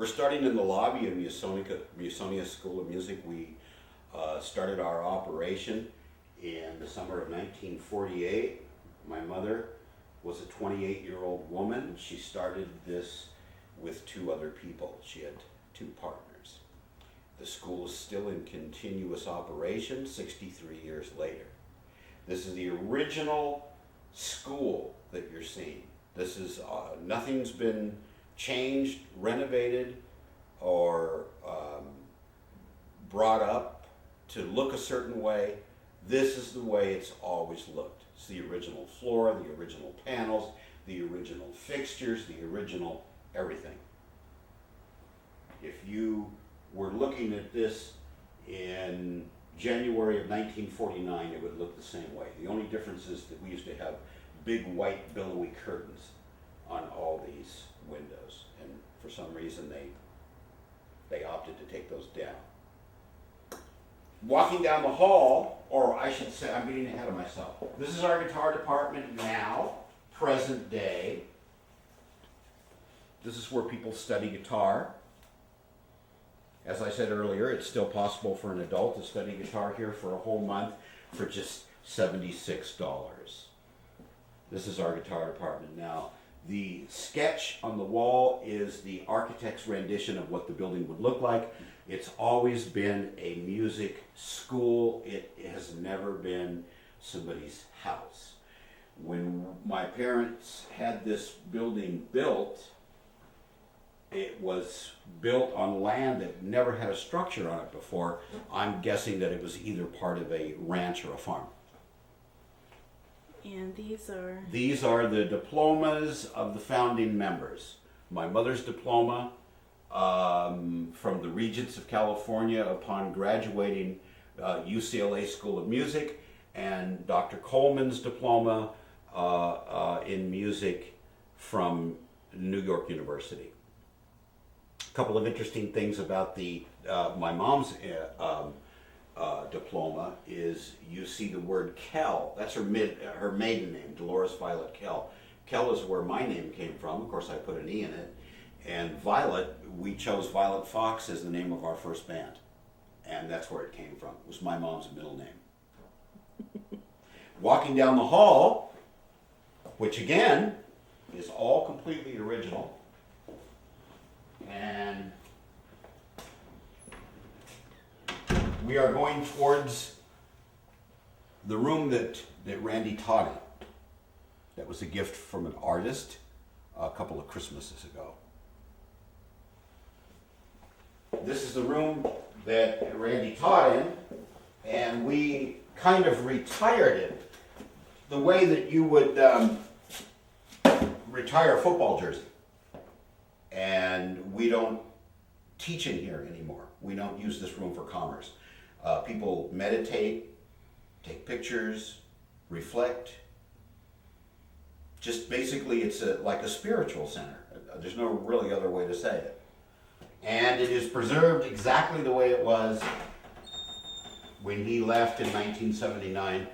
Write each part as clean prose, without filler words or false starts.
We're starting in the lobby of Musonia School of Music. We started our operation in the summer of 1948. My mother was a 28-year-old woman. She started this with two other people. She had two partners. The school is still in continuous operation 63 years later. This is the original school that you're seeing. This is, nothing's been changed, renovated, or brought up to look a certain way. This is the way it's always looked. It's the original floor, the original panels, the original fixtures, the original everything. If you were looking at this in January of 1949, it would look the same way. The only difference is that we used to have big white billowy curtains on all these windows, and for some reason they opted to take those down. Walking down the hall, or I should say, I'm getting ahead of myself. This is our guitar department now, present day. This is where people study guitar. As I said earlier, it's still possible for an adult to study guitar here for a whole month for just $76. This is our guitar department now. The sketch on the wall is the architect's rendition of what the building would look like. It's always been a music school. It has never been somebody's house. When my parents had this building built, it was built on land that never had a structure on it before. I'm guessing that it was either part of a ranch or a farm. And these are? These are the diplomas of the founding members. My mother's diploma from the Regents of California upon graduating UCLA School of Music, and Dr. Coleman's diploma in music from New York University. A couple of interesting things about the my mom's diploma is you see the word Kelle. That's her maiden name, Dolores Violet Kelle. Kelle is where my name came from. Of course, I put an E in it. And Violet, we chose Violet Fox as the name of our first band. And that's where it came from. It was my mom's middle name. Walking down the hall, which again is all completely original. And we are going towards the room that Randy taught in. That was a gift from an artist a couple of Christmases ago. This is the room that Randy taught in, and we kind of retired it the way that you would retire a football jersey. And we don't teach in here anymore. We don't use this room for commerce. People meditate, take pictures, reflect. Just basically it's like a spiritual center. There's no really other way to say it. And it is preserved exactly the way it was when he left in 1979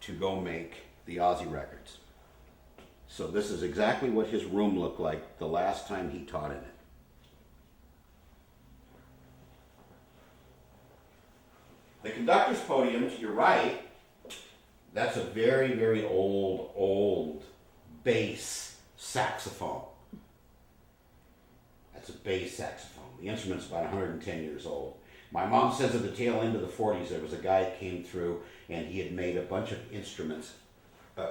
to go make the Ozzy records. So this is exactly what his room looked like the last time he taught in it. The conductor's podium to your right, that's a very, very old bass saxophone. That's a bass saxophone. The instrument's about 110 years old. My mom says at the tail end of the 40s there was a guy that came through and he had made a bunch of instruments,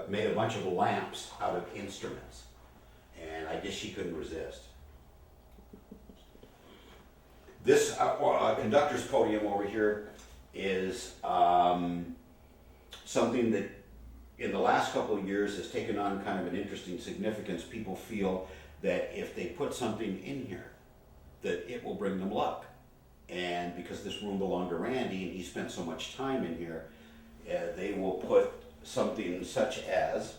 made a bunch of lamps out of instruments. And I guess she couldn't resist. This conductor's podium over here is something that in the last couple of years has taken on kind of an interesting significance. People feel that if they put something in here, that it will bring them luck. And because this room belonged to Randy and he spent so much time in here, they will put something such as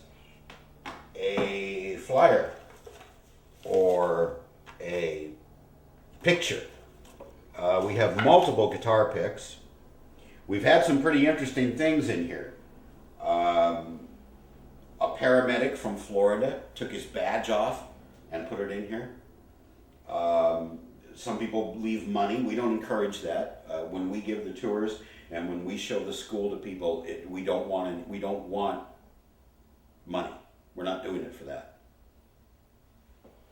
a flyer or a picture. We have multiple guitar picks. We've had some pretty interesting things in here. A paramedic from Florida took his badge off and put it in here. some people leave money. We don't encourage that. When we give the tours and when we show the school to people, we don't want money. We're not doing it for that.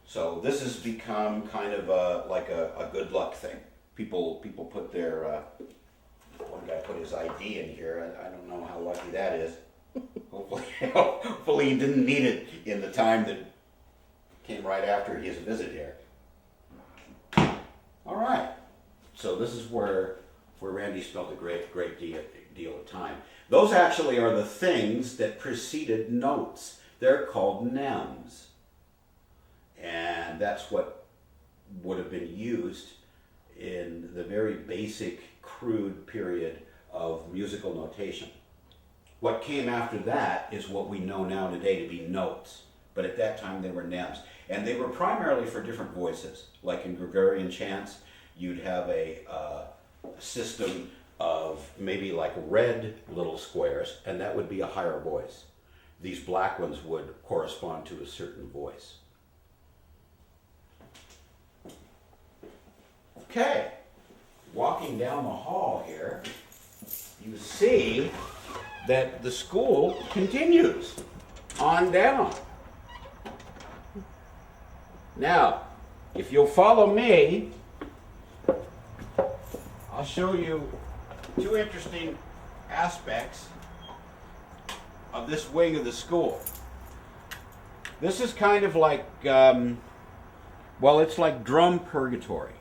So this has become kind of like a good luck thing. People put their one guy put his ID in here. I don't know how lucky that is. Hopefully he didn't need it in the time that came right after his visit here. All right. So this is where Randy spent a great deal of time. Those actually are the things that preceded notes. They're called nems. And that's what would have been used in the very basic, crude period of musical notation. What came after that is what we know now today to be notes. But at that time they were nems. And they were primarily for different voices. Like in Gregorian chants, you'd have a system of maybe like red little squares, and that would be a higher voice. These black ones would correspond to a certain voice. Okay, walking down the hall here, you see that the school continues on down. Now, if you'll follow me, I'll show you two interesting aspects of this wing of the school. This is kind of like, it's like drum purgatory.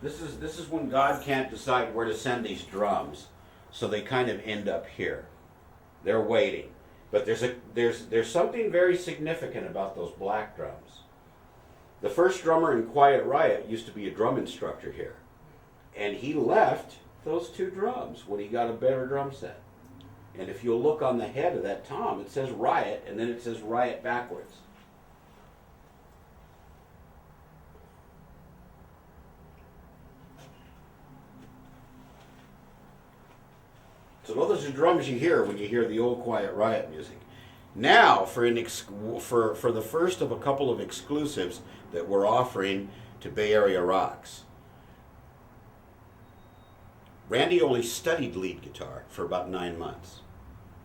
This is when God can't decide where to send these drums, so they kind of end up here. They're waiting. But there's something very significant about those black drums. The first drummer in Quiet Riot used to be a drum instructor here. And he left those two drums when he got a better drum set. And if you'll look on the head of that tom, it says Riot, and then it says Riot backwards. So those are drums you hear when you hear the old Quiet Riot music. Now, for the first of a couple of exclusives that we're offering to Bay Area Rocks. Randy only studied lead guitar for about 9 months.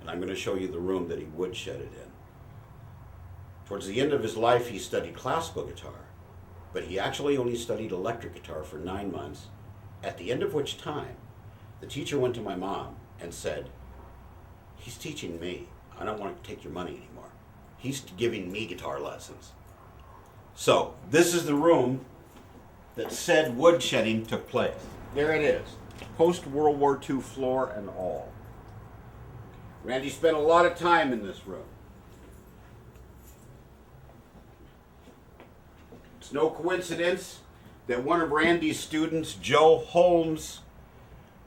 And I'm going to show you the room that he woodshed it in. Towards the end of his life, he studied classical guitar. But he actually only studied electric guitar for 9 months, at the end of which time, the teacher went to my mom and said, "He's teaching me. I don't want to take your money anymore. He's giving me guitar lessons." So, this is the room that said woodshedding took place. There it is. Post-World War II floor and all. Randy spent a lot of time in this room. It's no coincidence that one of Randy's students, Joe Holmes,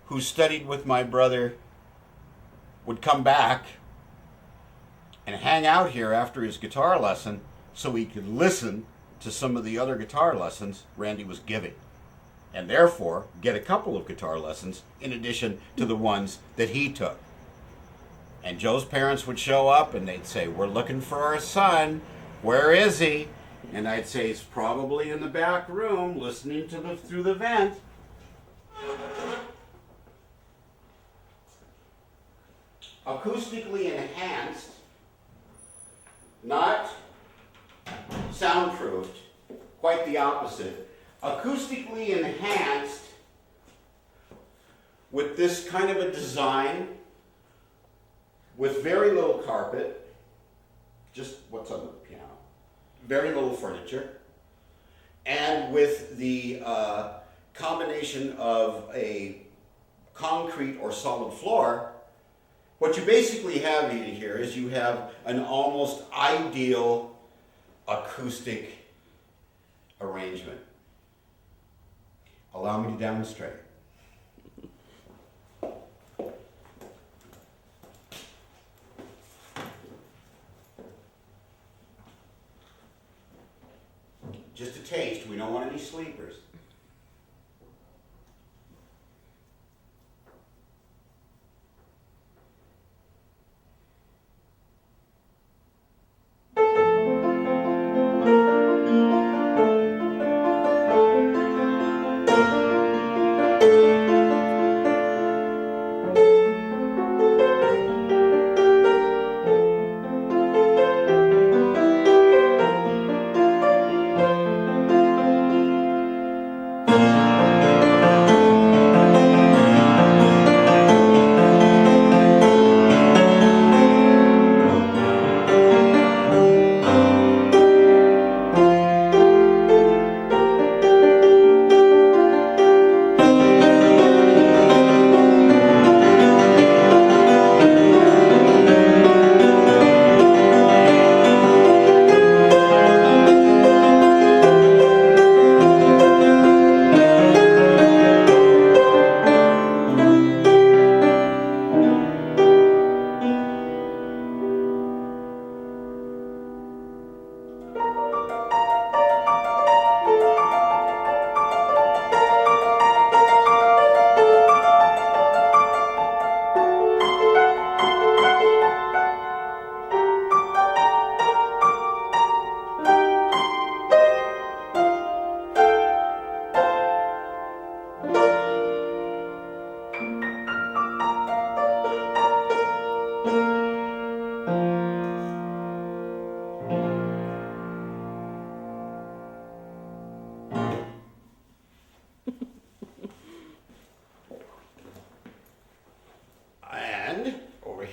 who studied with my brother, would come back and hang out here after his guitar lesson so he could listen to some of the other guitar lessons Randy was giving, and therefore get a couple of guitar lessons in addition to the ones that he took. And Joe's parents would show up and they'd say, "We're looking for our son. Where is he?" And I'd say, "He's probably in the back room listening to through the vent." Acoustically enhanced, not soundproofed, quite the opposite. Acoustically enhanced with this kind of a design, with very little carpet, just what's on the piano, very little furniture, and with the combination of a concrete or solid floor. What you basically have in here is you have an almost ideal acoustic arrangement. Allow me to demonstrate. Just a taste, we don't want any sleepers.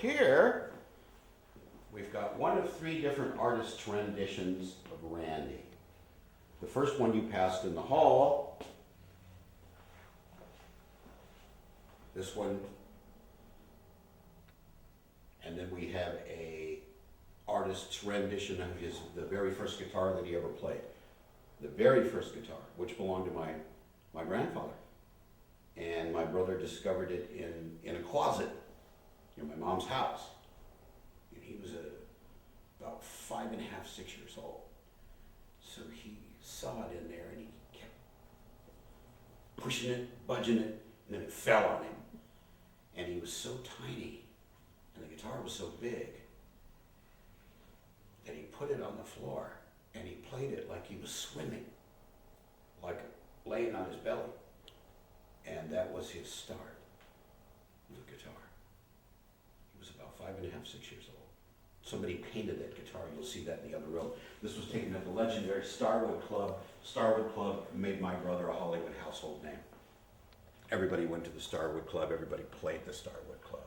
here, we've got one of three different artists' renditions of Randy. The first one you passed in the hall. This one. And then we have a artist's rendition of the very first guitar that he ever played. The very first guitar, which belonged to my grandfather. And my brother discovered it in a closet in my mom's house. And he was about 5.5, 6 years old. So he saw it in there and he kept pushing it, budging it, and then it fell on him. And he was so tiny, and the guitar was so big, that he put it on the floor and he played it like he was swimming, like laying on his belly. And that was his start with the guitar. He was about 5.5, 6 years old. Somebody painted that guitar. You'll see that in the other row. This was taken at the legendary Starwood Club. Starwood Club made my brother a Hollywood household name. Everybody went to the Starwood Club. Everybody played the Starwood Club.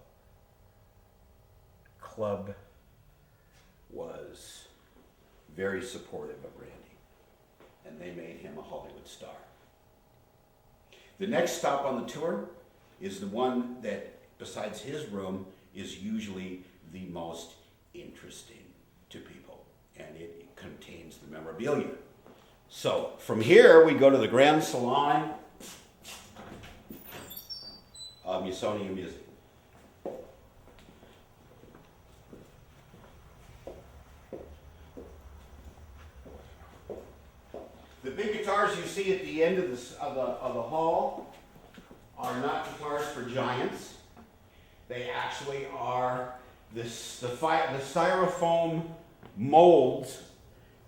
Club was very supportive of Randy, and they made him a Hollywood star. The next stop on the tour is the one that, besides his room, is usually the most interesting to people, and it contains the memorabilia. So from here we go to the Grand Salon of Musonia Music. The big guitars you see at the end of the hall are not guitars for giants. They actually are the styrofoam molds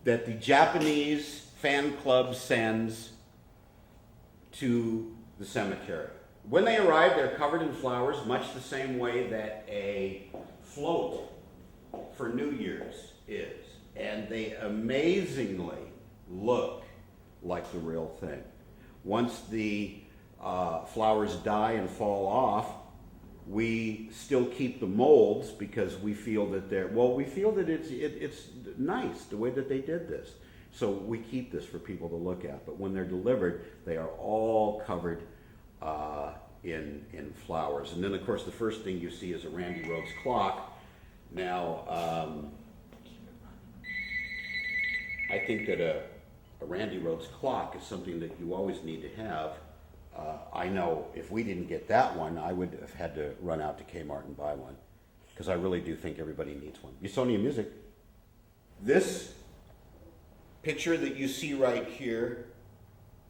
that the Japanese fan club sends to the cemetery. When they arrive, they're covered in flowers, much the same way that a float for New Year's is. And they amazingly look like the real thing. Once the flowers die and fall off, we still keep the molds because we feel that it's nice the way that they did this. So we keep this for people to look at. But when they're delivered, they are all covered in flowers. And then, of course, the first thing you see is a Randy Rhoads clock. Now, I think that a Randy Rhoads clock is something that you always need to have. I know if we didn't get that one, I would have had to run out to Kmart and buy one, because I really do think everybody needs one. Musonia Music. This picture that you see right here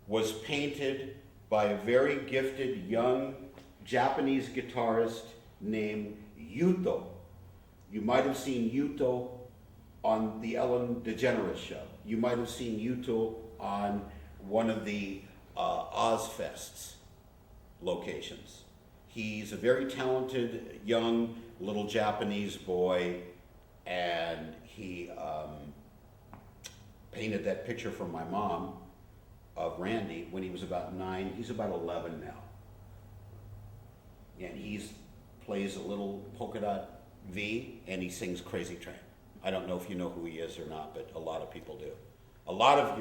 was painted by a very gifted young Japanese guitarist named Yuto. You might have seen Yuto on the Ellen DeGeneres show. You might have seen Yuto on one of the Ozfest's locations. He's a very talented young little Japanese boy, and he painted that picture for my mom of Randy when he was about 9. He's about 11 now. And he plays a little polka dot V, and he sings Crazy Train. I don't know if you know who he is or not, but a lot of people do. A lot of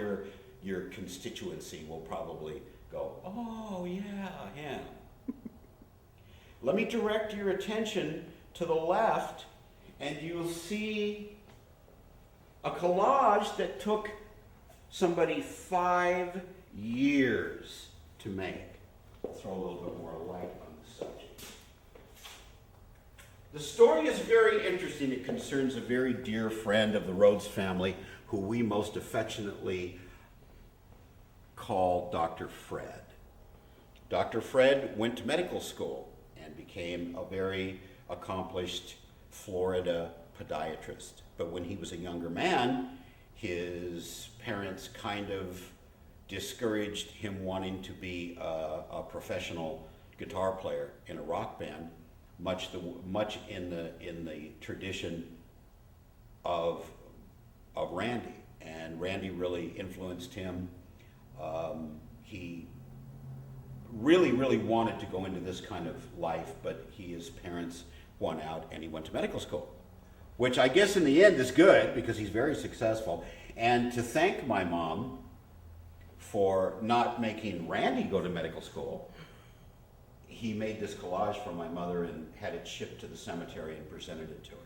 your constituency will probably go, oh yeah, him. Let me direct your attention to the left, and you'll see a collage that took somebody 5 years to make. I'll throw a little bit more light on the subject. The story is very interesting. It concerns a very dear friend of the Rhoads family, who we most affectionately call Dr. Fred. Dr. Fred went to medical school and became a very accomplished Florida podiatrist. But when he was a younger man, his parents kind of discouraged him wanting to be a professional guitar player in a rock band, much in the tradition of Randy. And Randy really influenced him. He really wanted to go into this kind of life, but his parents won out and he went to medical school, which I guess in the end is good because he's very successful. And to thank my mom for not making Randy go to medical school, he made this collage for my mother and had it shipped to the cemetery and presented it to her.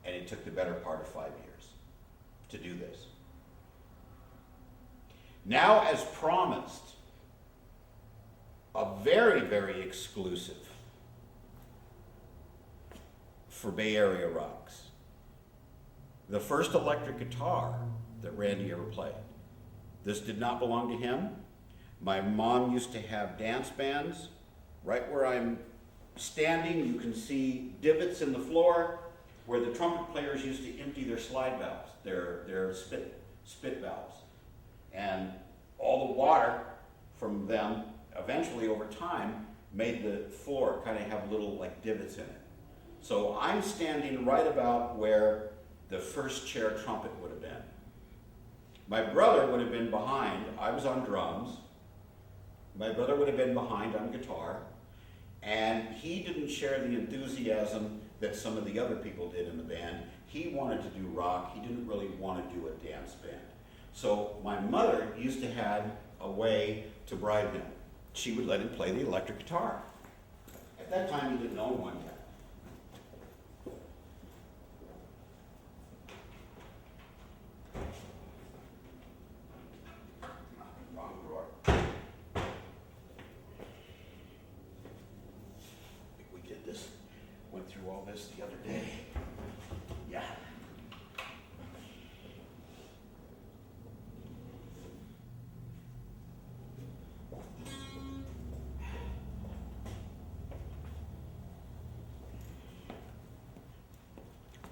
And it took the better part of 5 years to do this. Now, as promised, a very, very exclusive for Bay Area Rocks. The first electric guitar that Randy ever played. This did not belong to him. My mom used to have dance bands. Right where I'm standing, you can see divots in the floor where the trumpet players used to empty their slide valves, their spit valves. And all the water from them, eventually over time, made the floor kind of have little like divots in it. So I'm standing right about where the first chair trumpet would have been. My brother would have been behind. I was on drums. My brother would have been behind on guitar. And he didn't share the enthusiasm that some of the other people did in the band. He wanted to do rock. He didn't really want to do a dance band. So my mother used to have a way to bribe him. She would let him play the electric guitar. At that time, he didn't own one yet. Wrong drawer. I think we did this, went through all this the other day. Yeah.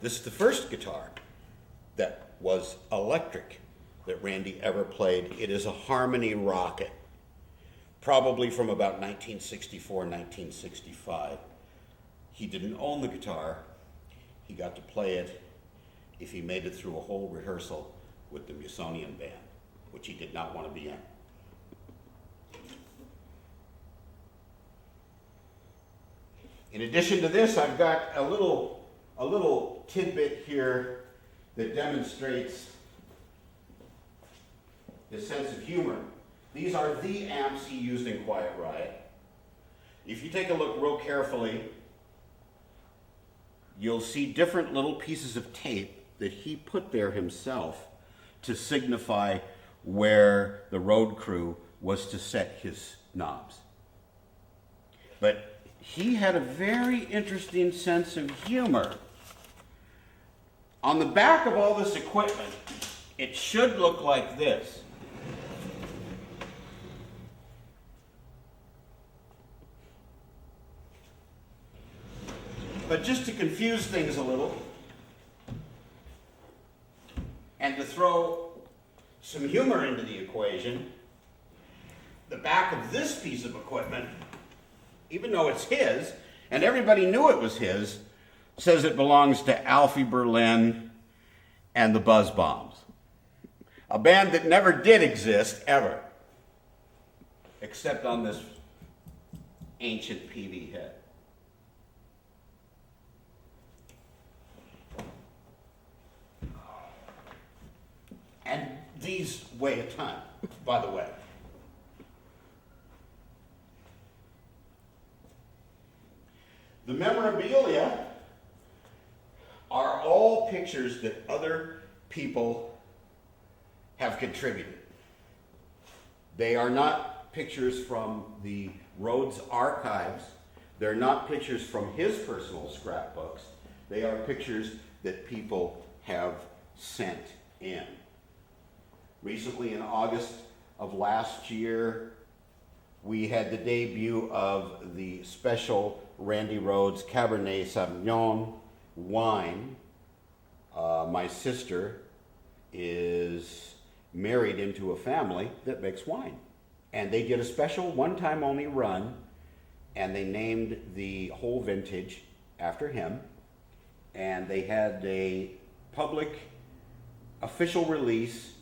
This is the first guitar that was electric that Randy ever played. It is a Harmony Rocket, probably from about 1964, 1965. He didn't own the guitar. He got to play it if he made it through a whole rehearsal with the Musonian band, which he did not want to be in. In addition to this, I've got a little tidbit here that demonstrates his sense of humor. These are the amps he used in Quiet Riot. If you take a look real carefully, you'll see different little pieces of tape that he put there himself to signify where the road crew was to set his knobs. But he had a very interesting sense of humor. On the back of all this equipment, it should look like this. But just to confuse things a little, and to throw some humor into the equation, the back of this piece of equipment, even though it's his, and everybody knew it was his, says it belongs to Alfie Berlin and the Buzz Bombs, a band that never did exist, ever, except on this ancient PV head. And these weigh a ton, by the way. The memorabilia are all pictures that other people have contributed. They are not pictures from the Rhoads archives. They're not pictures from his personal scrapbooks. They are pictures that people have sent in. Recently, in August of last year, we had the debut of the special Randy Rhoads Cabernet Sauvignon wine. My sister is married into a family that makes wine. And they did a special one-time only run, and they named the whole vintage after him. And they had a public official release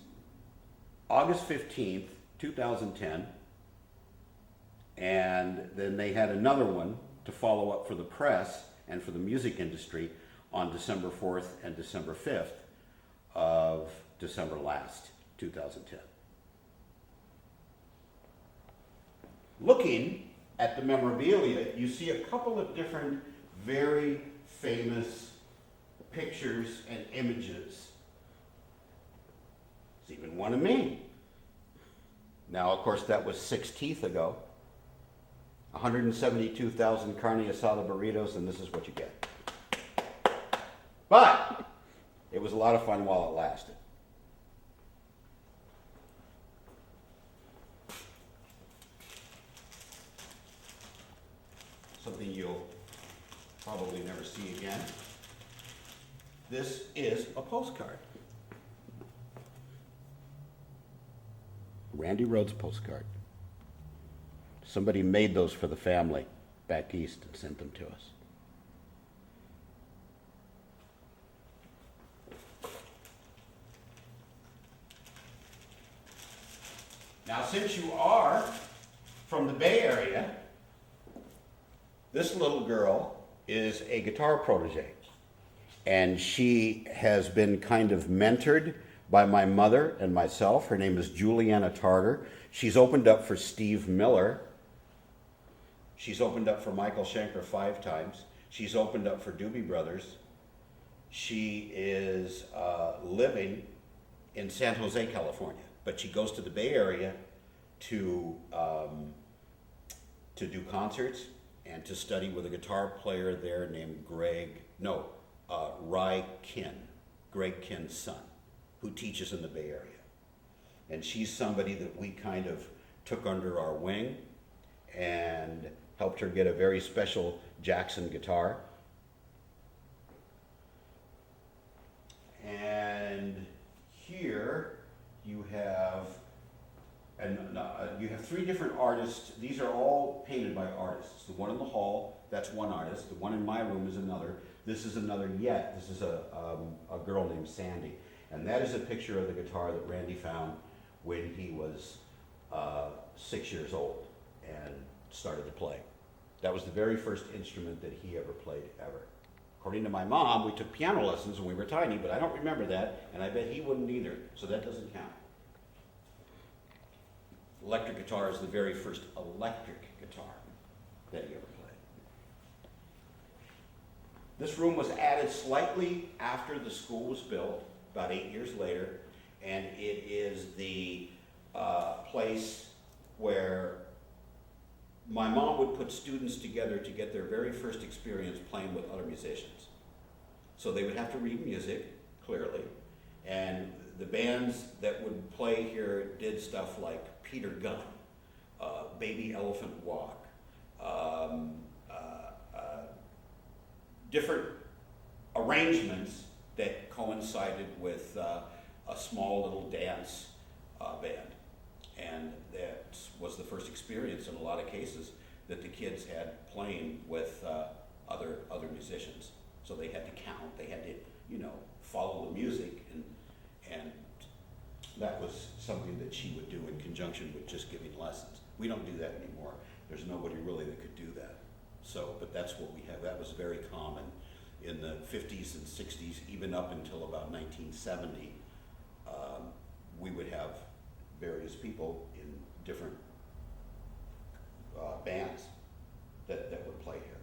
August 15th, 2010. And then they had another one to follow up for the press and for the music industry on December 4th and December 5th of December last, 2010. Looking at the memorabilia, you see a couple of different very famous pictures and images. There's even one of me. Now, of course, that was 6 teeth ago. 172,000 carne asada burritos, and this is what you get. But it was a lot of fun while it lasted. Something you'll probably never see again. This is a postcard. Randy Rhoads postcard. Somebody made those for the family back east and sent them to us. Now, since you are from the Bay Area, this little girl is a guitar protege, and she has been kind of mentored by my mother and myself. Her name is Juliana Tarter. She's opened up for Steve Miller. She's opened up for Michael Schenker 5 times. She's opened up for Doobie Brothers. She is living in San Jose, California, but she goes to the Bay Area to do concerts and to study with a guitar player there named Ry Kin, Greg Kin's son, who teaches in the Bay Area. And she's somebody that we kind of took under our wing and helped her get a very special Jackson guitar. And here you have you have 3 different artists. These are all painted by artists. The one in the hall, that's one artist. The one in my room is another. This is another yet. This is a girl named Sandy. And that is a picture of the guitar that Randy found when he was 6 years old and started to play. That was the very first instrument that he ever played, ever. According to my mom, we took piano lessons when we were tiny, but I don't remember that, and I bet he wouldn't either, so that doesn't count. Electric guitar is the very first electric guitar that he ever played. This room was added slightly after the school was built, about 8 years later, and it is the place where my mom would put students together to get their very first experience playing with other musicians. So they would have to read music, clearly, and the bands that would play here did stuff like Peter Gunn, Baby Elephant Walk, different arrangements that coincided with a small little dance band. And that was the first experience in a lot of cases that the kids had playing with other musicians. So they had to count, they had to, follow the music, and that was something that she would do in conjunction with just giving lessons. We don't do that anymore. There's nobody really that could do that. So, but that's what we have. That was very common in the 50s and 60s, even up until about 1970. We would have various people in different bands that would play here.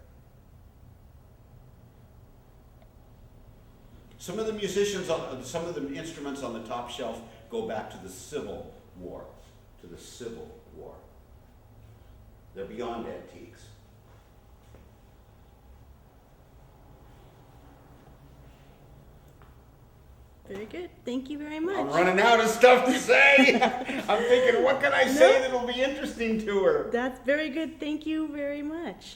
Some of the musicians, some of the instruments on the top shelf go back to the Civil War. They're beyond antiques. Very good. Thank you very much. I'm running out of stuff to say. I'm thinking, what can I say that'll be interesting to her? That's very good. Thank you very much.